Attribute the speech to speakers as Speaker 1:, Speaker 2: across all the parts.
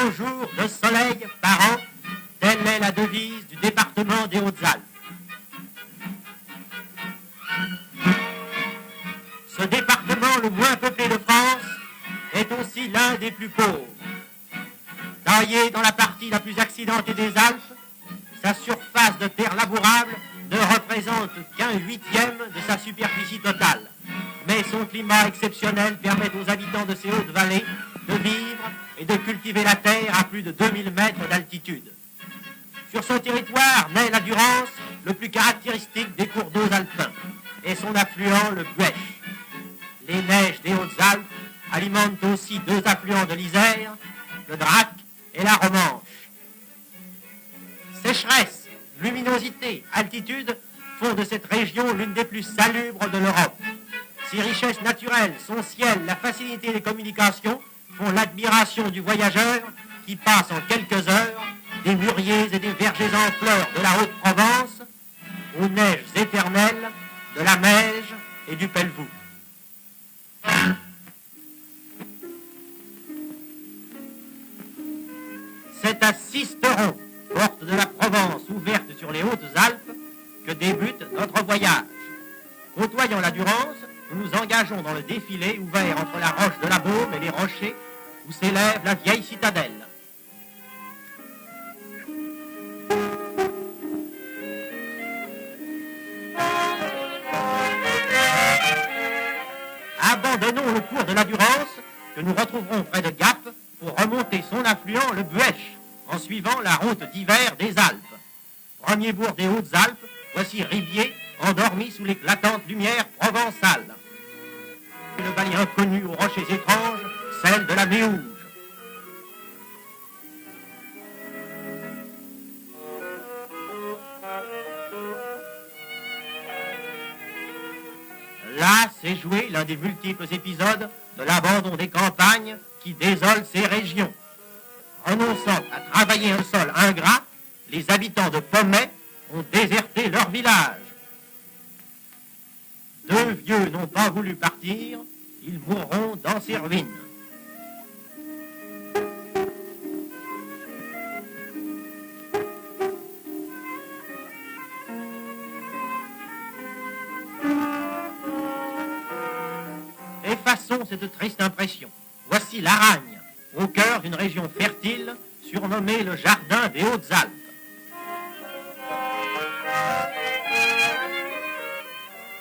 Speaker 1: beaux jours de soleil par an, telle est la devise du département des Hautes-Alpes. Ce département le moins peuplé de France est aussi l'un des plus pauvres. Taillé dans la partie la plus accidentée des Alpes, sa surface de terre labourable ne représente qu'un huitième de sa superficie totale. Mais son climat exceptionnel permet aux habitants de ces hautes vallées de vivre et de cultiver la terre à plus de 2000 mètres d'altitude. Sur son territoire naît la Durance, le plus caractéristique des cours d'eau alpins, et son affluent, le Buèche. Les neiges des Hautes-Alpes alimentent aussi deux affluents de l'Isère, le Drac et la Romanche. Sécheresse, luminosité, altitude font de cette région l'une des plus salubres de l'Europe. Ses richesses naturelles, son ciel, la facilité des communications font l'admiration du voyageur qui passe en quelques heures des mûriers et des vergers en fleurs de la Haute-Provence aux neiges éternelles de la Meige et du Pelvoux. C'est à Sisteron, porte de la Provence ouverte sur les Hautes-Alpes, que débute notre voyage. Côtoyant la Durance, nous nous engageons dans le défilé ouvert entre la roche de la Baume et les rochers où s'élève la vieille citadelle. Abandonnons le cours de la Durance, que nous retrouverons près de Gap, pour remonter son affluent, le Buèche, en suivant la route d'hiver des Alpes. Premier bourg des Hautes-Alpes, voici Rivier, endormi sous l'éclatante lumière provençale. Le vallée inconnue aux rochers étranges, celle de la Méouge. Là s'est joué l'un des multiples épisodes de l'abandon des campagnes qui désolent ces régions. Renonçant à travailler un sol ingrat, les habitants de Pommet ont déserté leur village. Deux vieux n'ont pas voulu partir, ils mourront dans ces ruines. Effaçons cette triste impression. Voici l'Aragne, au cœur d'une région fertile, surnommée le Jardin des Hautes-Alpes.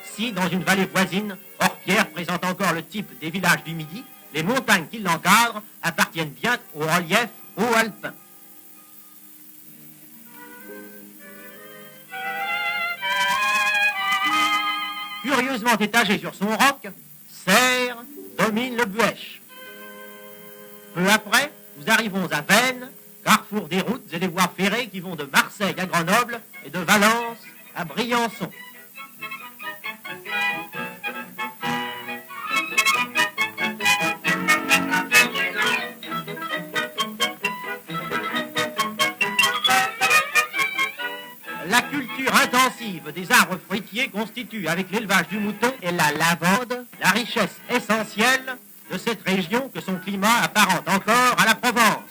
Speaker 1: Si, dans une vallée voisine, Orpierre présente encore le type des villages du Midi, les montagnes qui l'encadrent appartiennent bien au relief haut-alpin. Curieusement étagé sur son roc, Serre domine le Buèche. Peu après, nous arrivons à Veynes, carrefour des routes et des voies ferrées qui vont de Marseille à Grenoble et de Valence à Briançon. La culture intensive des arbres fruitiers constitue, avec l'élevage du mouton et la lavande, la richesse essentielle de cette région que son climat apparente encore à la Provence.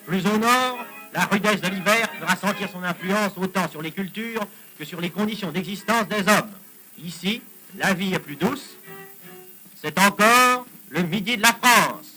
Speaker 1: Plus au nord, la rudesse de l'hiver fera sentir son influence autant sur les cultures que sur les conditions d'existence des hommes. Ici, la vie est plus douce. C'est encore le Midi de la France.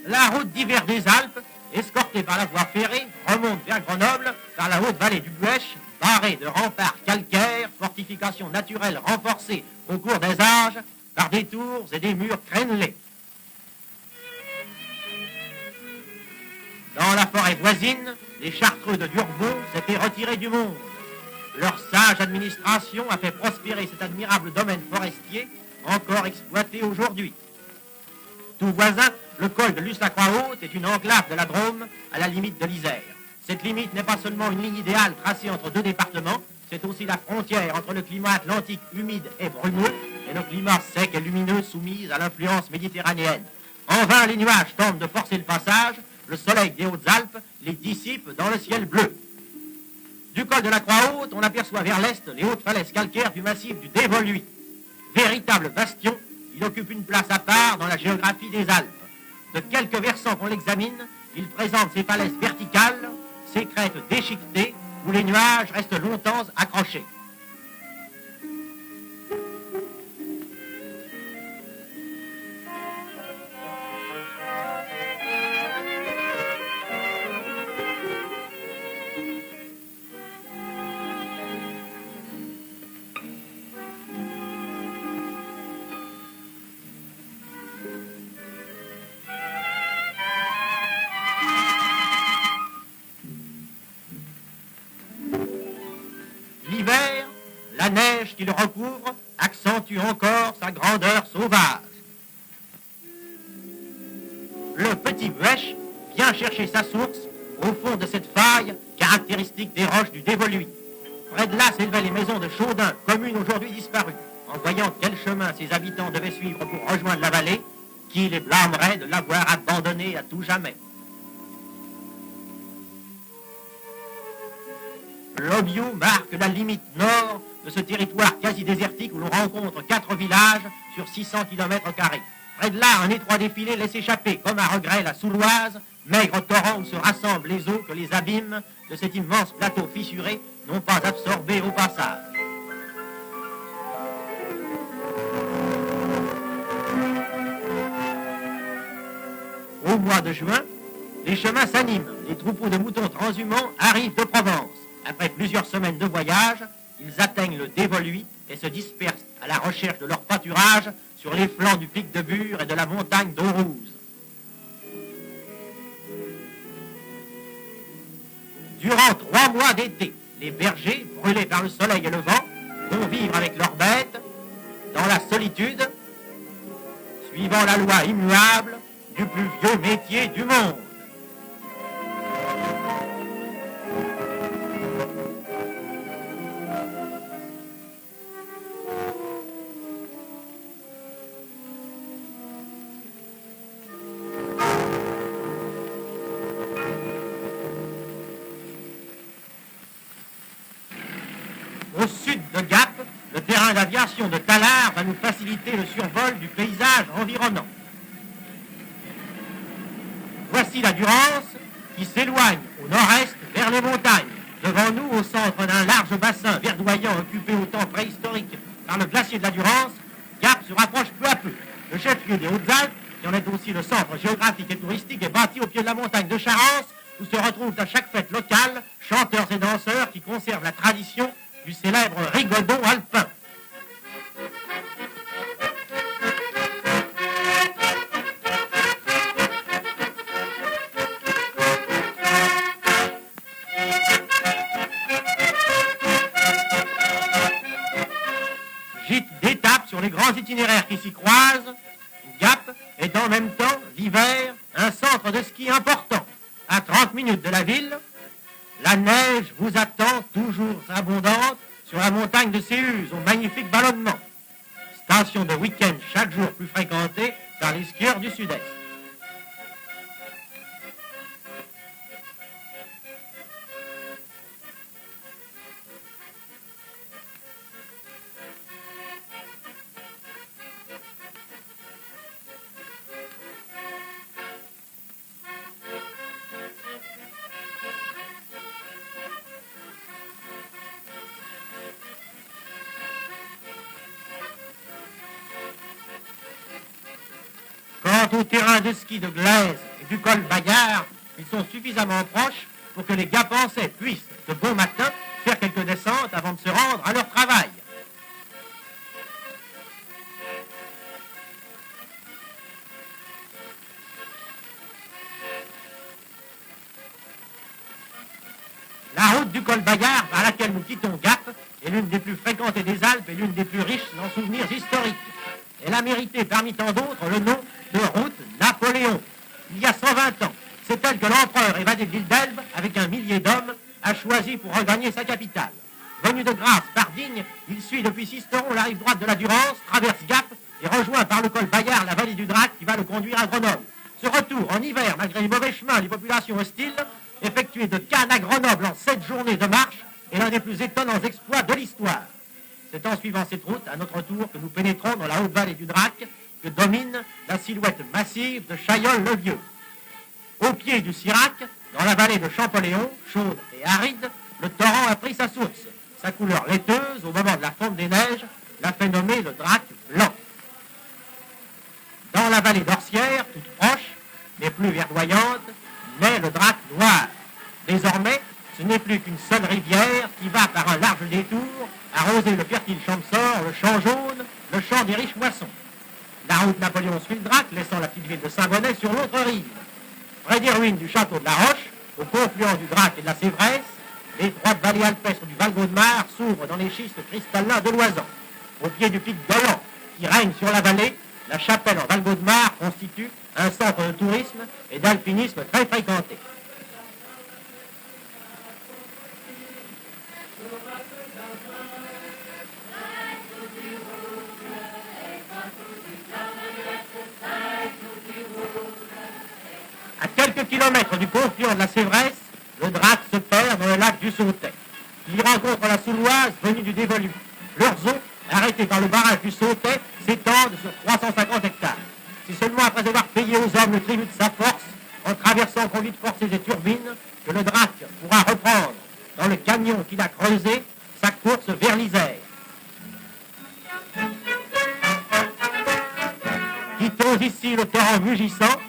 Speaker 1: La route d'hiver des Alpes, escortée par la voie ferrée, remonte vers Grenoble par la haute vallée du Buèche, barrée de remparts calcaires, fortifications naturelles renforcées au cours des âges par des tours et des murs crénelés. Dans la forêt voisine, les chartreux de Durvaux s'étaient retirés du monde. Leur sage administration a fait prospérer cet admirable domaine forestier, encore exploité aujourd'hui. Tout voisin, le col de Luce-la-Croix-Haute est une enclave de la Drôme à la limite de l'Isère. Cette limite n'est pas seulement une ligne idéale tracée entre deux départements, c'est aussi la frontière entre le climat atlantique humide et brumeux et le climat sec et lumineux soumis à l'influence méditerranéenne. En vain, les nuages tentent de forcer le passage, le soleil des Hautes-Alpes les dissipe dans le ciel bleu. Du col de la Croix-Haute, on aperçoit vers l'est les hautes falaises calcaires du massif du Dévoluy. Véritable bastion, il occupe une place à part dans la géographie des Alpes. De quelques versants qu'on l'examine, il présente ses falaises verticales, ses crêtes déchiquetées, où les nuages restent longtemps accrochés. L'hiver, la neige qui le recouvre accentue encore sa grandeur sauvage. Le petit Buèche vient chercher sa source au fond de cette faille caractéristique des roches du Dévoluy. Près de là s'élevaient les maisons de Chaudun, communes aujourd'hui disparues. En voyant quel chemin ses habitants devaient suivre pour rejoindre la vallée, qui les blâmerait de l'avoir abandonnée à tout jamais. L'Obiou marque la limite nord de ce territoire quasi désertique où l'on rencontre 4 villages sur 600 km². Près de là, un étroit défilé laisse échapper, comme à regret, la Souloise, maigre torrent où se rassemblent les eaux que les abîmes de cet immense plateau fissuré n'ont pas absorbé au passage. Au mois de juin, les chemins s'animent. Les troupeaux de moutons transhumants arrivent de Provence. Après plusieurs semaines de voyage, ils atteignent le Dévoluy et se dispersent à la recherche de leur pâturage sur les flancs du pic de Bure et de la montagne d'Aurouze. Durant 3 mois d'été, les bergers, brûlés par le soleil et le vent, vont vivre avec leurs bêtes dans la solitude, suivant la loi immuable du plus vieux métier du monde. Au sud de Gap, le terrain d'aviation de Tallard va nous faciliter le survol du paysage environnant. Voici la Durance qui s'éloigne au nord-est vers les montagnes. Devant nous, au centre d'un large bassin verdoyant occupé au temps préhistorique par le glacier de la Durance, Gap se rapproche peu à peu. Le chef-lieu des Hautes-Alpes, qui en est aussi le centre géographique et touristique, est bâti au pied de la montagne de Charance, où se retrouvent à chaque fête locale chanteurs et danseurs qui conservent la tradition du célèbre rigodon alpin. Gîte d'étape sur les grands itinéraires qui s'y croisent, Gap est en même temps, l'hiver, un centre de ski important. À 30 minutes de la ville, la neige vous attend toujours abondante sur la montagne de Céuse, au magnifique ballonnement. Station de week-end chaque jour plus fréquentée par les skieurs du sud-est. Quant au terrain de ski de Glaise et du col Bayard, ils sont suffisamment proches pour que les Gapençais puissent, de bon matin, faire quelques descentes avant de se rendre à leur travail. La route du col Bayard, par laquelle nous quittons Gap, est l'une des plus fréquentées des Alpes et l'une des plus riches en souvenirs historiques. Elle a mérité parmi tant d'autres le nom de route Napoléon. Il y a 120 ans, c'est elle que l'empereur évadé de l'île d'Elbe, avec 1 millier d'hommes, a choisi pour regagner sa capitale. Venu de Grasse par Digne, il suit depuis Sisteron la rive droite de la Durance, traverse Gap et rejoint par le col Bayard la vallée du Drac qui va le conduire à Grenoble. Ce retour en hiver, malgré les mauvais chemins et les populations hostiles, effectué de Cannes à Grenoble en 7 journées de marche, est l'un des plus étonnants exploits de l'histoire. C'est en suivant cette route, à notre tour, que nous pénétrons dans la haute vallée du Drac, que domine la silhouette massive de Chaillol-le-Vieux. Au pied du Sirac, dans la vallée de Champoléon, chaude et aride, le torrent a pris sa source. Sa couleur laiteuse, au moment de la fonte des neiges, l'a fait nommer le Drac blanc. Dans la vallée d'Orsières, toute proche, mais plus verdoyante, naît le Drac noir. Désormais, ce n'est plus qu'une seule rivière qui va par un large détour arroser le fertile champ de Sort, le champ jaune, le champ des riches moissons. La route Napoléon suit le Drac, laissant la petite ville de Saint-Bonnet sur l'autre rive. Près des ruines du château de la Roche, au confluent du Drac et de la Sévresse, l'étroite vallée alpestre du Val-Gaudemar s'ouvre dans les schistes cristallins de l'Oisan. Au pied du pic d'Ollan, qui règne sur la vallée, la chapelle en Val-Gaudemar constitue un centre de tourisme et d'alpinisme très fréquenté. À quelques kilomètres du confluent de la Sévresse, le Drac se perd dans le lac du Sautet. Il y rencontre la Souloise venue du Dévolu. Leurs eaux, arrêtées par le barrage du Sautet, s'étendent sur 350 hectares. C'est seulement après avoir payé aux hommes le tribut de sa force, en traversant conduites forcées et turbines, que le Drac pourra reprendre, dans le canyon qu'il a creusé, sa course vers l'Isère. Quittons ici le torrent mugissant,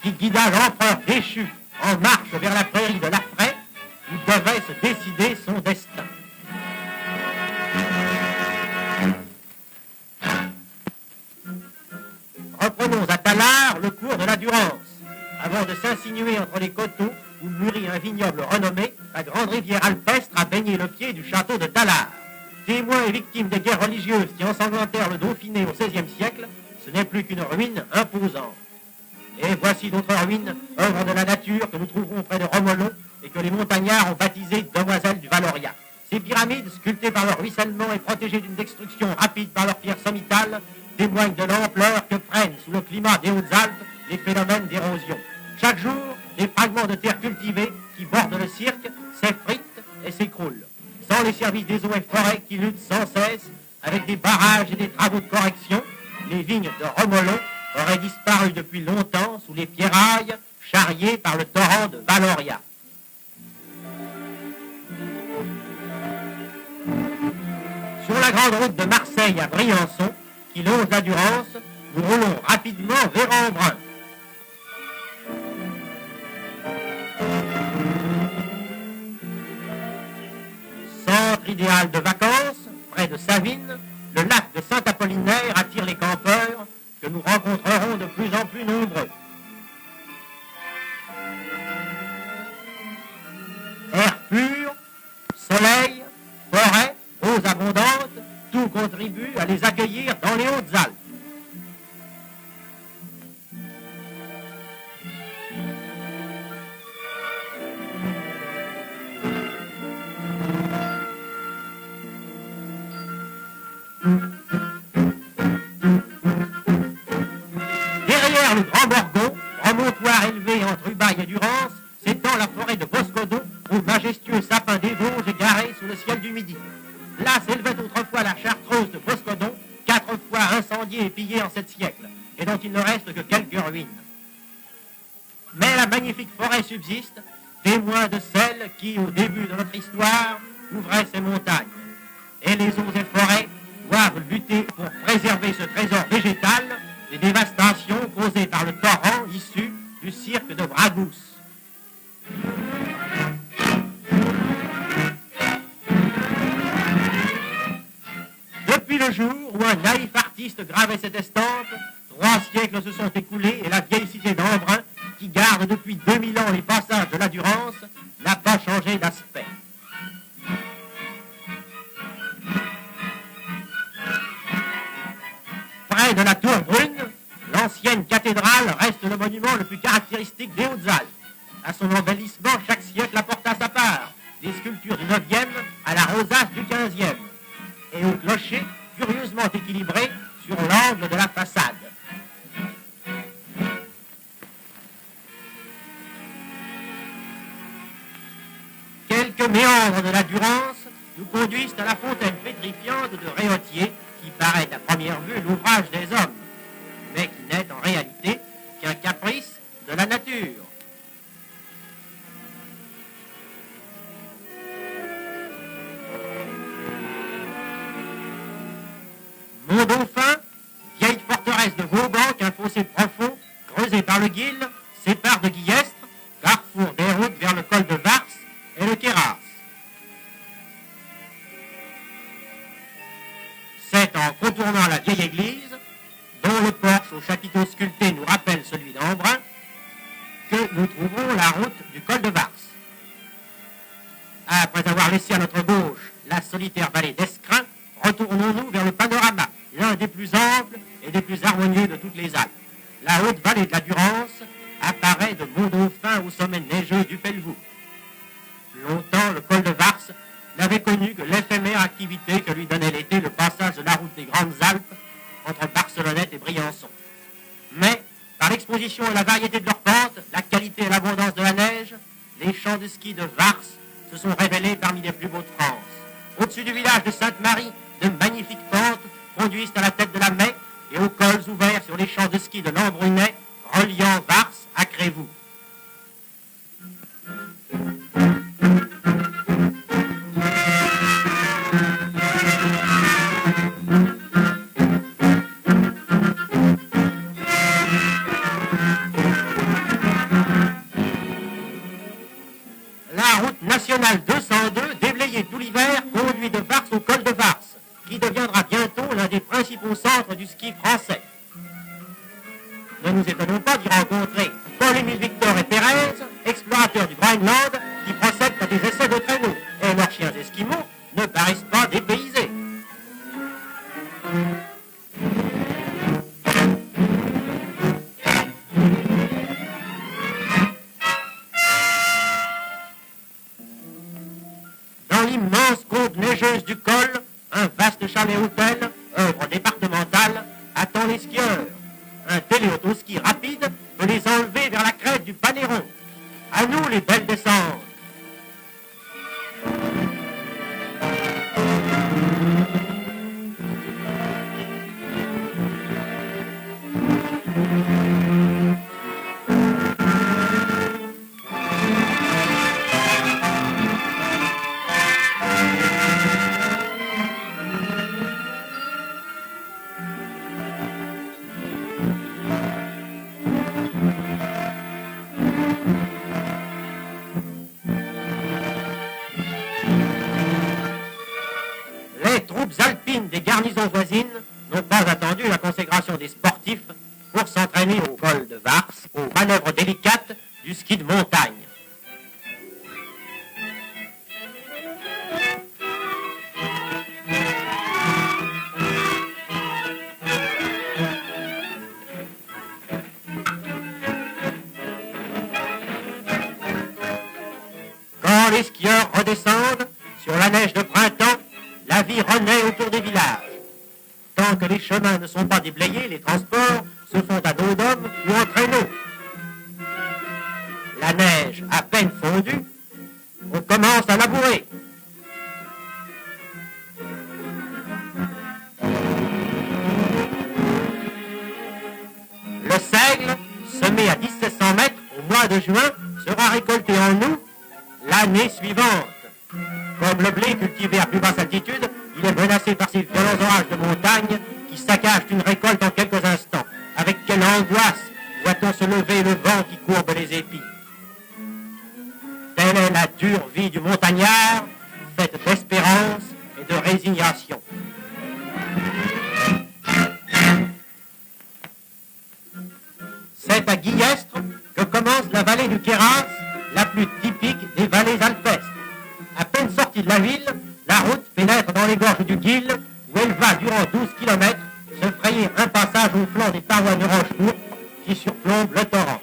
Speaker 1: qui guida l'empereur déchu en marche vers la prairie de l'Arfray, où devait se décider son destin. Reprenons à Tallard le cours de la Durance, avant de s'insinuer entre les coteaux où mûrit un vignoble renommé, la grande rivière alpestre a baigné le pied du château de Tallard. Témoin et victime des guerres religieuses qui ensanglantèrent le Dauphiné au XVIe siècle, ce n'est plus qu'une ruine imposante. Et voici d'autres ruines, œuvres de la nature, que nous trouverons près de Romolon et que les montagnards ont baptisées Demoiselles du Valoria. Ces pyramides, sculptées par leur ruissellement et protégées d'une destruction rapide par leurs pierres sommitales, témoignent de l'ampleur que prennent sous le climat des Hautes-Alpes les phénomènes d'érosion. Chaque jour, des fragments de terre cultivée qui bordent le cirque s'effritent et s'écroulent. Sans les services des eaux et forêts qui luttent sans cesse avec des barrages et des travaux de correction, les vignes de Romolon auraient disparu depuis longtemps sous les pierrailles charriées par le torrent de Valoria. Sur la grande route de Marseille à Briançon, qui longe la Durance, nous roulons rapidement vers Embrun. Centre idéal de vacances, près de Savines, le lac de Saint-Apollinaire attire les campeurs que nous rencontrerons de plus en plus nombreux. Air pur, soleil, forêt, eaux abondantes, tout contribue à les accueillir dans les Hautes-Alpes. Derrière le Grand Borgon, promontoire élevé entre Ubaye et Durance, s'étend la forêt de Boscodon, aux majestueux sapins des Vosges garés sous le ciel du Midi. Là s'élevait autrefois la chartreuse de Boscodon, 4 fois incendiée et pillée en 7 siècles, et dont il ne reste que quelques ruines. Mais la magnifique forêt subsiste, témoin de celle qui, au début de notre histoire, couvrait ces montagnes. Et les eaux et forêts doivent lutter pour préserver ce trésor végétal des dévastations causées par le torrent issu du cirque de Bragousse. Depuis le jour où un naïf artiste gravait cette estampe, 3 siècles se sont écoulés et la vieille cité d'Embrun, qui garde depuis 2000 ans les passages de la Durance, n'a pas changé d'aspect. Près de la Tour Brune, l'ancienne cathédrale reste le monument le plus caractéristique des Hautes-Alpes. À son embellissement, chaque siècle apporta sa part, des sculptures du 9e à la rosace du 15e. troisième, et au clocher curieusement équilibré sur l'angle de la façade. Quelques méandres de la Durance nous conduisent à la fontaine pétrifiante de Réautier, qui paraît à première vue l'ouvrage des hommes, mais qui n'est en réalité qu'un caprice de la nature. Mont-Dauphin, vieille forteresse de Vauban qu'un fossé profond, creusé par le Guil, sépare de Guillestre, carrefour des routes vers le col de Vars et le Queyras. C'est en contournant la vieille église, dont le porche au chapiteau sculpté nous rappelle celui d'Embrun, que nous trouverons la route du col de Vars. Après avoir laissé à notre gauche la solitaire vallée d'Escrin, retournons-nous vers le panorama, l'un des plus amples et des plus harmonieux de toutes les Alpes. La haute vallée de la Durance apparaît de Mont-Dauphin au sommet neigeux du Pelvoux. Longtemps, le col de Vars n'avait connu que l'éphémère activité que lui donnait l'été le passage de la route des Grandes Alpes entre Barcelonnette et Briançon. Mais, par l'exposition et la variété de leurs pentes, la qualité et l'abondance de la neige, les champs de ski de Vars se sont révélés parmi les plus beaux de France. Au-dessus du village de Sainte-Marie, de magnifiques pentes conduisent à la tête de la Mai et aux cols ouverts sur les champs de ski de Lambrunais, reliant Vars à Crévoux. La route nationale 202, déblayée tout l'hiver, conduit de Vars au col de Vars, qui deviendra bientôt l'un des principaux centres du ski français. Ne nous étonnons pas d'y rencontrer Paul-Émile Victor et Thérèse, explorateurs du Groenland, qui procèdent à des essais de traîneau, et leurs chiens esquimaux ne paraissent pas dépaysés. Dans l'immense côte neigeuse du col, un vaste chalet-hôtel, œuvre départementale, attend les skieurs. Un téléautoski rapide peut les enlever vers la crête du Panéron. À nous les belles descentes. Les troupes alpines des garnisons voisines n'ont pas attendu la consécration des sportifs pour s'entraîner au col de Vars, aux manœuvres délicates du ski de montagne. Quand les skieurs redescendent sur la neige de printemps, la vie renaît autour des villages. Tant que les chemins ne sont pas déblayés, les transports se font à dos d'homme ou en traîneau. La neige à peine fondue, on commence à labourer. Le seigle, semé à 1700 mètres au mois de juin, sera récolté en août l'année suivante. Comme le blé cultivé à plus basse altitude, il est menacé par ces violents orages de montagne qui saccagent une récolte en quelques instants. Avec quelle angoisse voit-on se lever le vent qui courbe les épis. Telle est la dure vie du montagnard, faite d'espérance et de résignation. C'est à Guillestre que commence la vallée du Queyras, la plus typique des vallées alpestres. À peine sortie de la ville, la route pénètre dans les gorges du Guil, où elle va durant 12 km se frayer un passage au flanc des parois de roches courtes qui surplombent le torrent.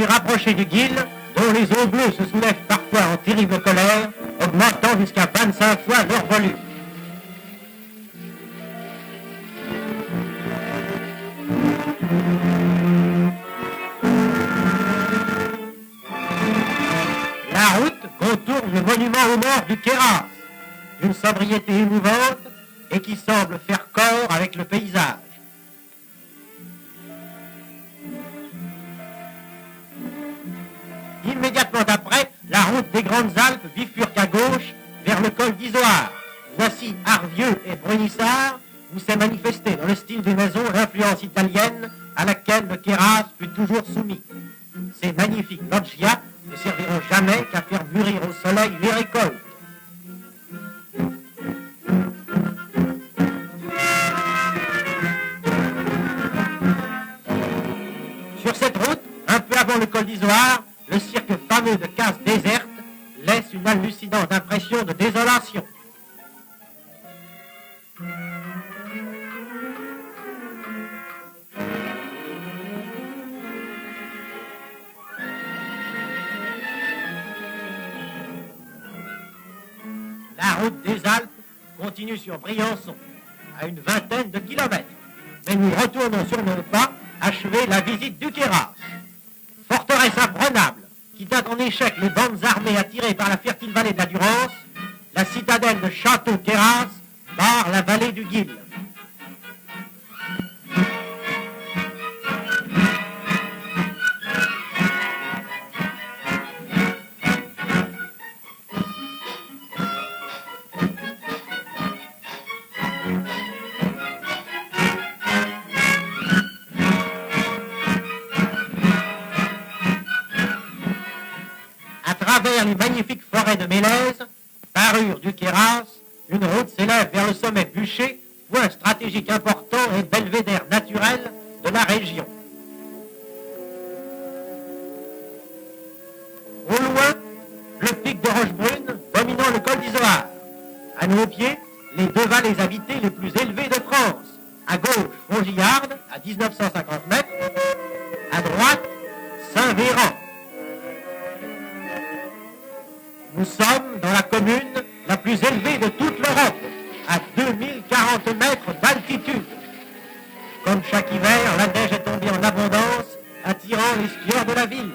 Speaker 1: Rapproché du Guil, dont les eaux bleues se soulèvent parfois en terrible colère, augmentant jusqu'à 25 fois leur volume. La route contourne le monument aux morts du Queyras, d'une sobriété émouvante et qui semble faire corps avec le paysage. Immédiatement après, la route des Grandes Alpes bifurque à gauche vers le col d'Izoard. Voici Arvieux et Brunissard, où s'est manifesté dans le style des maisons l'influence italienne à laquelle le Queyras fut toujours soumis. Ces magnifiques loggias ne serviront jamais qu'à faire mûrir au soleil les récoltes. Sur cette route, un peu avant le col d'Izoard, le cirque fameux de cases désertes laisse une hallucinante impression de désolation. La route des Alpes continue sur Briançon, à une vingtaine de kilomètres. Mais nous retournons sur nos pas, achever la visite du Queyras. Forteresse imprenable, qui tint en échec les bandes armées attirées par la fertile vallée de la Durance, la citadelle de Château-Queyras barre la vallée du Guil. À travers les magnifiques forêts de Mélèze, parure du Queyras, une route s'élève vers le sommet Bûcher, point stratégique important et belvédère naturel de la région. Au loin, le pic de Rochebrune dominant le col d'Izoard. À nos pieds, les deux vallées habitées les plus élevées de France. À gauche, Fongiarde, à 1950 mètres. À droite, Saint-Véran. Nous sommes dans la commune la plus élevée de toute l'Europe, à 2040 mètres d'altitude. Comme chaque hiver, la neige est tombée en abondance, attirant les skieurs de la ville.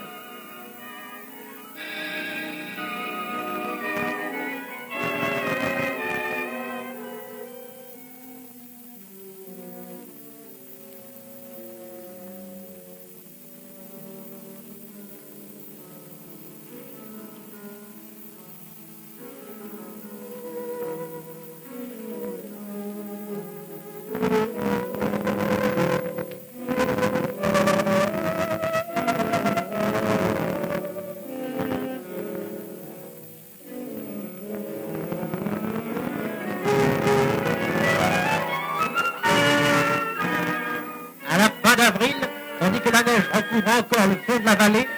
Speaker 1: D'avril, tandis que la neige recouvre encore le fond de la vallée,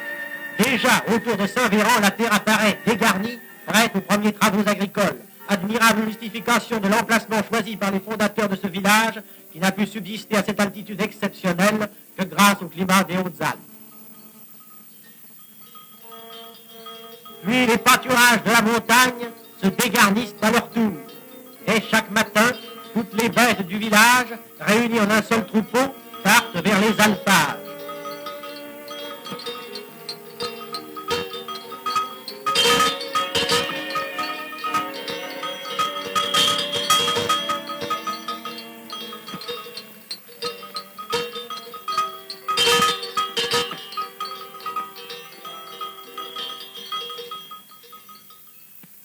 Speaker 1: déjà autour de Saint-Véran, la terre apparaît dégarnie, prête aux premiers travaux agricoles. Admirable justification de l'emplacement choisi par les fondateurs de ce village, qui n'a pu subsister à cette altitude exceptionnelle que grâce au climat des Hautes-Alpes. Puis les pâturages de la montagne se dégarnissent à leur tour. Et chaque matin, toutes les bêtes du village, réunies en un seul troupeau, partent vers les alpages.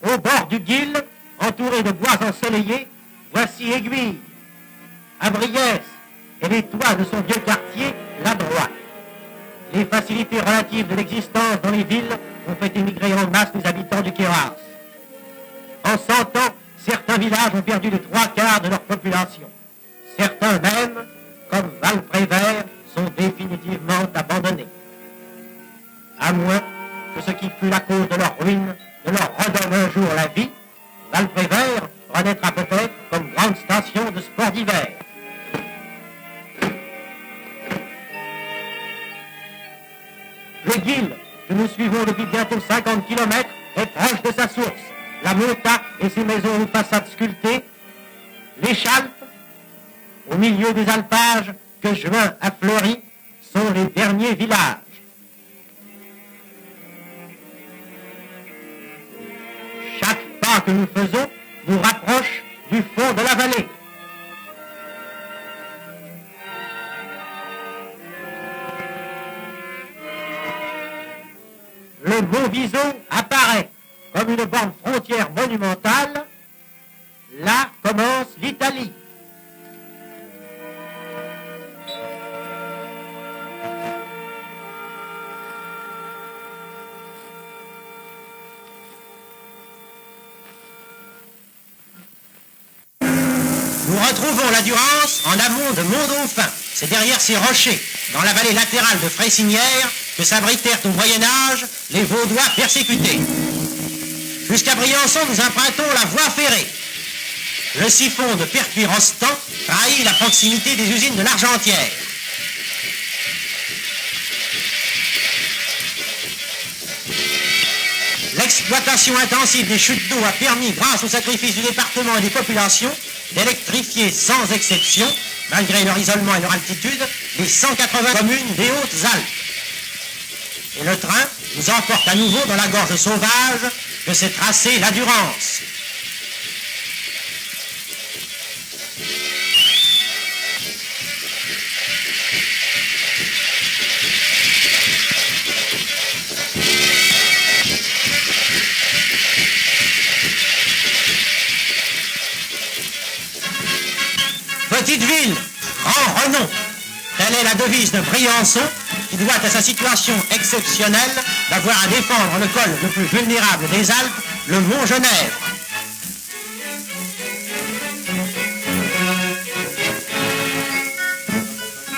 Speaker 1: Au bord du Guil, entouré de bois ensoleillés, voici Aiguille. À Briès, et les toits de son vieux quartier, la droite. Les facilités relatives de l'existence dans les villes ont fait émigrer en masse les habitants du Queyras. En 100 ans, certains villages ont perdu les 3/4 de leur population. Certains même, comme Val-Prévert, sont définitivement abandonnés. À moins que ce qui fut la cause de leur ruine ne leur redonne un jour la vie, Val-Prévert renaîtra peut-être comme grande station de sport d'hiver. Le Guil, que nous suivons depuis bientôt 50 km, est proche de sa source. La Monta et ses maisons aux façades sculptées, l'Échalpe, au milieu des alpages que juin a fleuri, sont les derniers villages. Chaque pas que nous faisons nous rapproche du fond de la vallée. Le mont Vison apparaît comme une borne frontière monumentale. Là commence l'Italie. Nous retrouvons la Durance en amont de Mont-Dauphin. C'est derrière ces rochers, dans la vallée latérale de Freyssinière, que s'abritèrent au Moyen-Âge les Vaudois persécutés. Jusqu'à Briançon, nous empruntons la voie ferrée. Le siphon de Pertuis-Rostand trahit la proximité des usines de l'Argentière. L'exploitation intensive des chutes d'eau a permis, grâce au sacrifice du département et des populations, d'électrifier sans exception, malgré leur isolement et leur altitude, les 180 communes des Hautes-Alpes. Et le train nous emporte à nouveau dans la gorge sauvage que s'est tracée la Durance. Petite ville, grand renom. Telle est la devise de Briançon, qui doit à sa situation exceptionnelle d'avoir à défendre le col le plus vulnérable des Alpes, le mont Genèvre.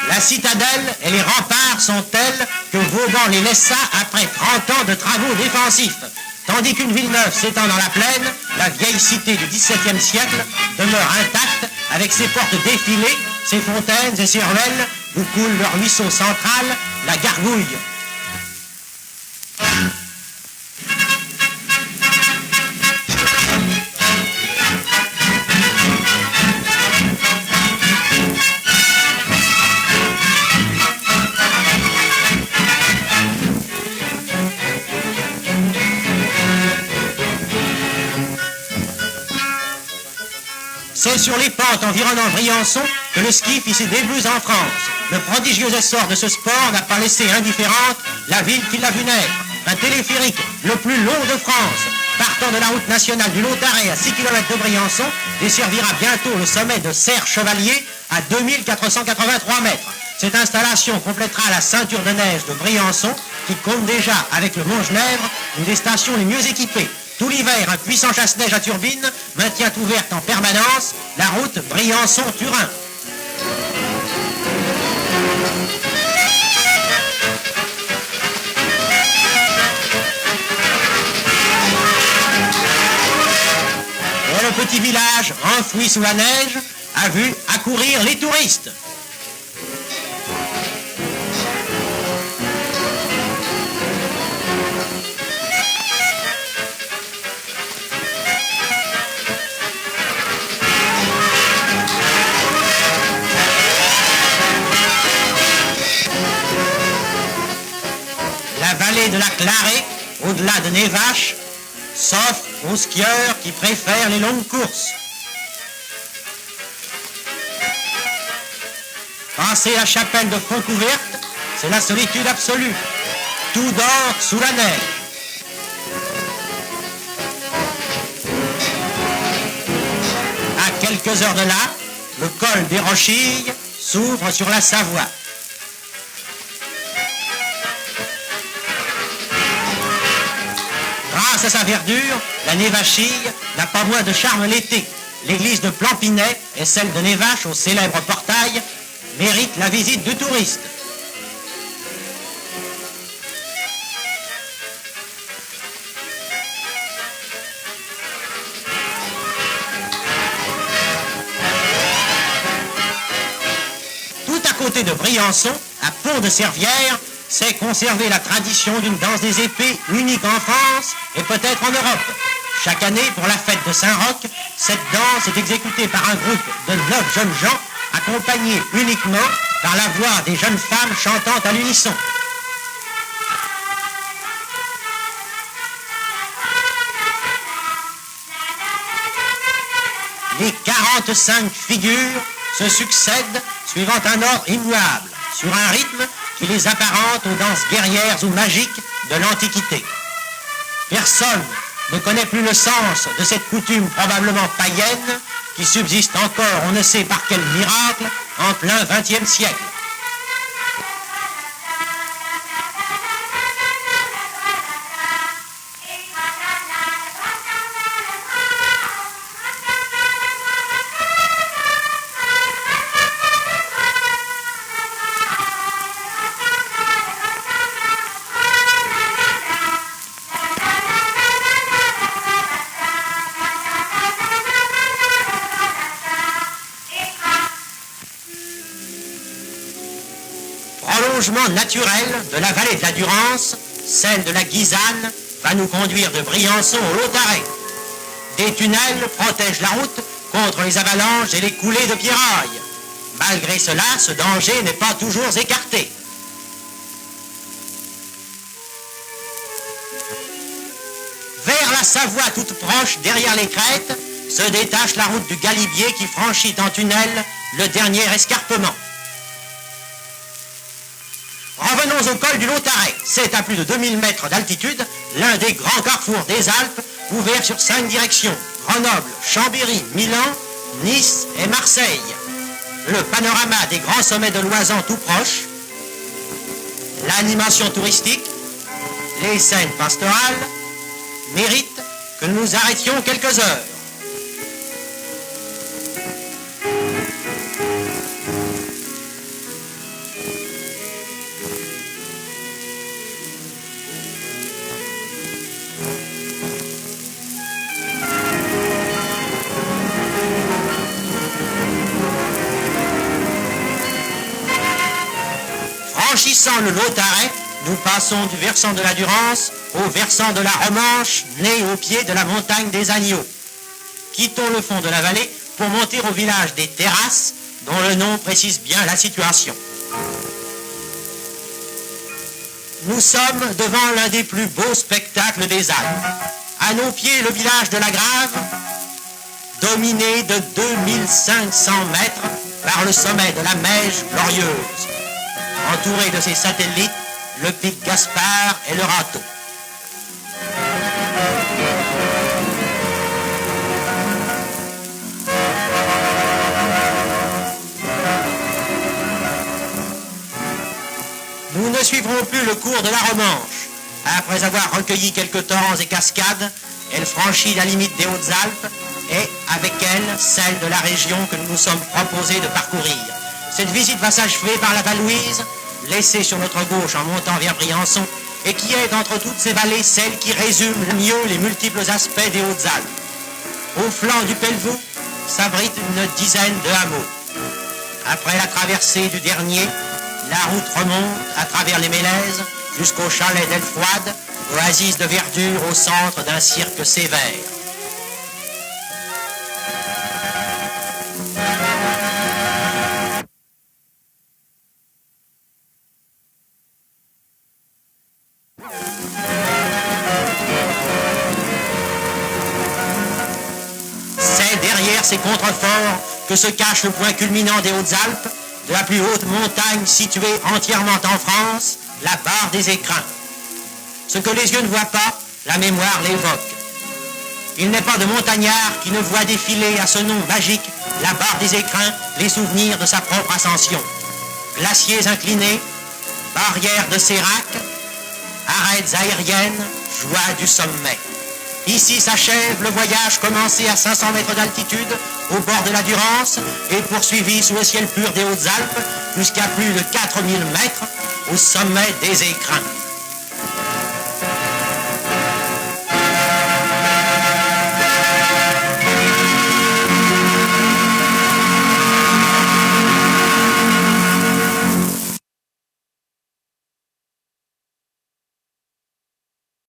Speaker 1: La citadelle et les remparts sont tels que Vauban les laissa après 30 ans de travaux défensifs. Tandis qu'une ville neuve s'étend dans la plaine, la vieille cité du XVIIe siècle demeure intacte avec ses portes défilées, ses fontaines et ses ruelles où coule le ruisseau central, la Gargouille. C'est sur les pentes environnant Briançon que le ski fit ses débuts en France. Le prodigieux essor de ce sport n'a pas laissé indifférente la ville qui l'a vu naître. Un téléphérique le plus long de France, partant de la route nationale du Lautaret à 6 km de Briançon, desservira bientôt le sommet de Serre-Chevalier à 2483 mètres. Cette installation complétera la ceinture de neige de Briançon qui compte déjà avec le Mont Genèvre une des stations les mieux équipées. Tout l'hiver, un puissant chasse-neige à turbine maintient ouverte en permanence la route Briançon-Turin. Et le petit village, enfoui sous la neige, a vu accourir les touristes. La vallée de la Clarée, au-delà de Névache, s'offre aux skieurs qui préfèrent les longues courses. Passer la chapelle de Fontcouverte, c'est la solitude absolue. Tout dort sous la neige. À quelques heures de là, le col des Rochilles
Speaker 2: s'ouvre sur la Savoie. Grâce à sa verdure, la Névachille n'a pas moins de charme l'été. L'église de Planpinet et celle de Névache, au célèbre portail, méritent la visite du touriste. Tout à côté de Briançon, à Pont-de-Servières, c'est conserver la tradition d'une danse des épées unique en France et peut-être en Europe. Chaque année, pour la fête de Saint-Roch, cette danse est exécutée par un groupe de 9 jeunes gens, accompagnés uniquement par la voix des jeunes femmes chantant à l'unisson. Les 45 figures se succèdent suivant un ordre immuable, sur un rythme qui les apparente aux danses guerrières ou magiques de l'Antiquité. Personne ne connaît plus le sens de cette coutume probablement païenne qui subsiste encore, on ne sait par quel miracle, en plein XXe siècle. Prolongement naturel de la vallée de la Durance, celle de la Guisane va nous conduire de Briançon au Lautaret. Des tunnels protègent la route contre les avalanches et les coulées de pierrailles. Malgré cela, ce danger n'est pas toujours écarté. Vers la Savoie toute proche, derrière les crêtes, se détache la route du Galibier qui franchit en tunnel le dernier escarpement. Revenons au col du Lautaret. C'est à plus de 2000 mètres d'altitude, l'un des grands carrefours des Alpes, ouvert sur 5 directions: Grenoble, Chambéry, Milan, Nice et Marseille. Le panorama des grands sommets de l'Oisan tout proche, l'animation touristique, les scènes pastorales méritent que nous nous arrêtions quelques heures. Franchissant le Lautaret, nous passons du versant de la Durance au versant de la Romanche, né au pied de la montagne des Agneaux. Quittons le fond de la vallée pour monter au village des Terrasses, dont le nom précise bien la situation. Nous sommes devant l'un des plus beaux spectacles des Alpes. À nos pieds, le village de la Grave, dominé de 2500 mètres par le sommet de la Meige glorieuse. Entouré de ses satellites, le pic Gaspard et le Râteau. Nous ne suivrons plus le cours de la Romanche. Après avoir recueilli quelques torrents et cascades, elle franchit la limite des Hautes-Alpes et, avec elle, celle de la région que nous nous sommes proposés de parcourir. Cette visite va s'achever par la Val-Louise, laissée sur notre gauche en montant vers Briançon, et qui est entre toutes ces vallées celle qui résume le mieux les multiples aspects des Hautes-Alpes. Au flanc du Pelvoux s'abrite une dizaine de hameaux. Après la traversée du dernier, la route remonte à travers les Mélèzes jusqu'au chalet d'Elfroide, oasis de verdure au centre d'un cirque sévère. C'est derrière ces contreforts que se cache le point culminant des Hautes-Alpes, de la plus haute montagne située entièrement en France, la barre des Écrins. Ce que les yeux ne voient pas, la mémoire l'évoque. Il n'est pas de montagnard qui ne voit défiler à ce nom magique, la barre des écrins, les souvenirs de sa propre ascension. Glaciers inclinés, barrières de sérac, arêtes aériennes, joie du sommet. Ici s'achève le voyage commencé à 500 mètres d'altitude, au bord de la Durance, et poursuivi sous le ciel pur des Hautes-Alpes, jusqu'à plus de 4000 mètres, au sommet des écrins.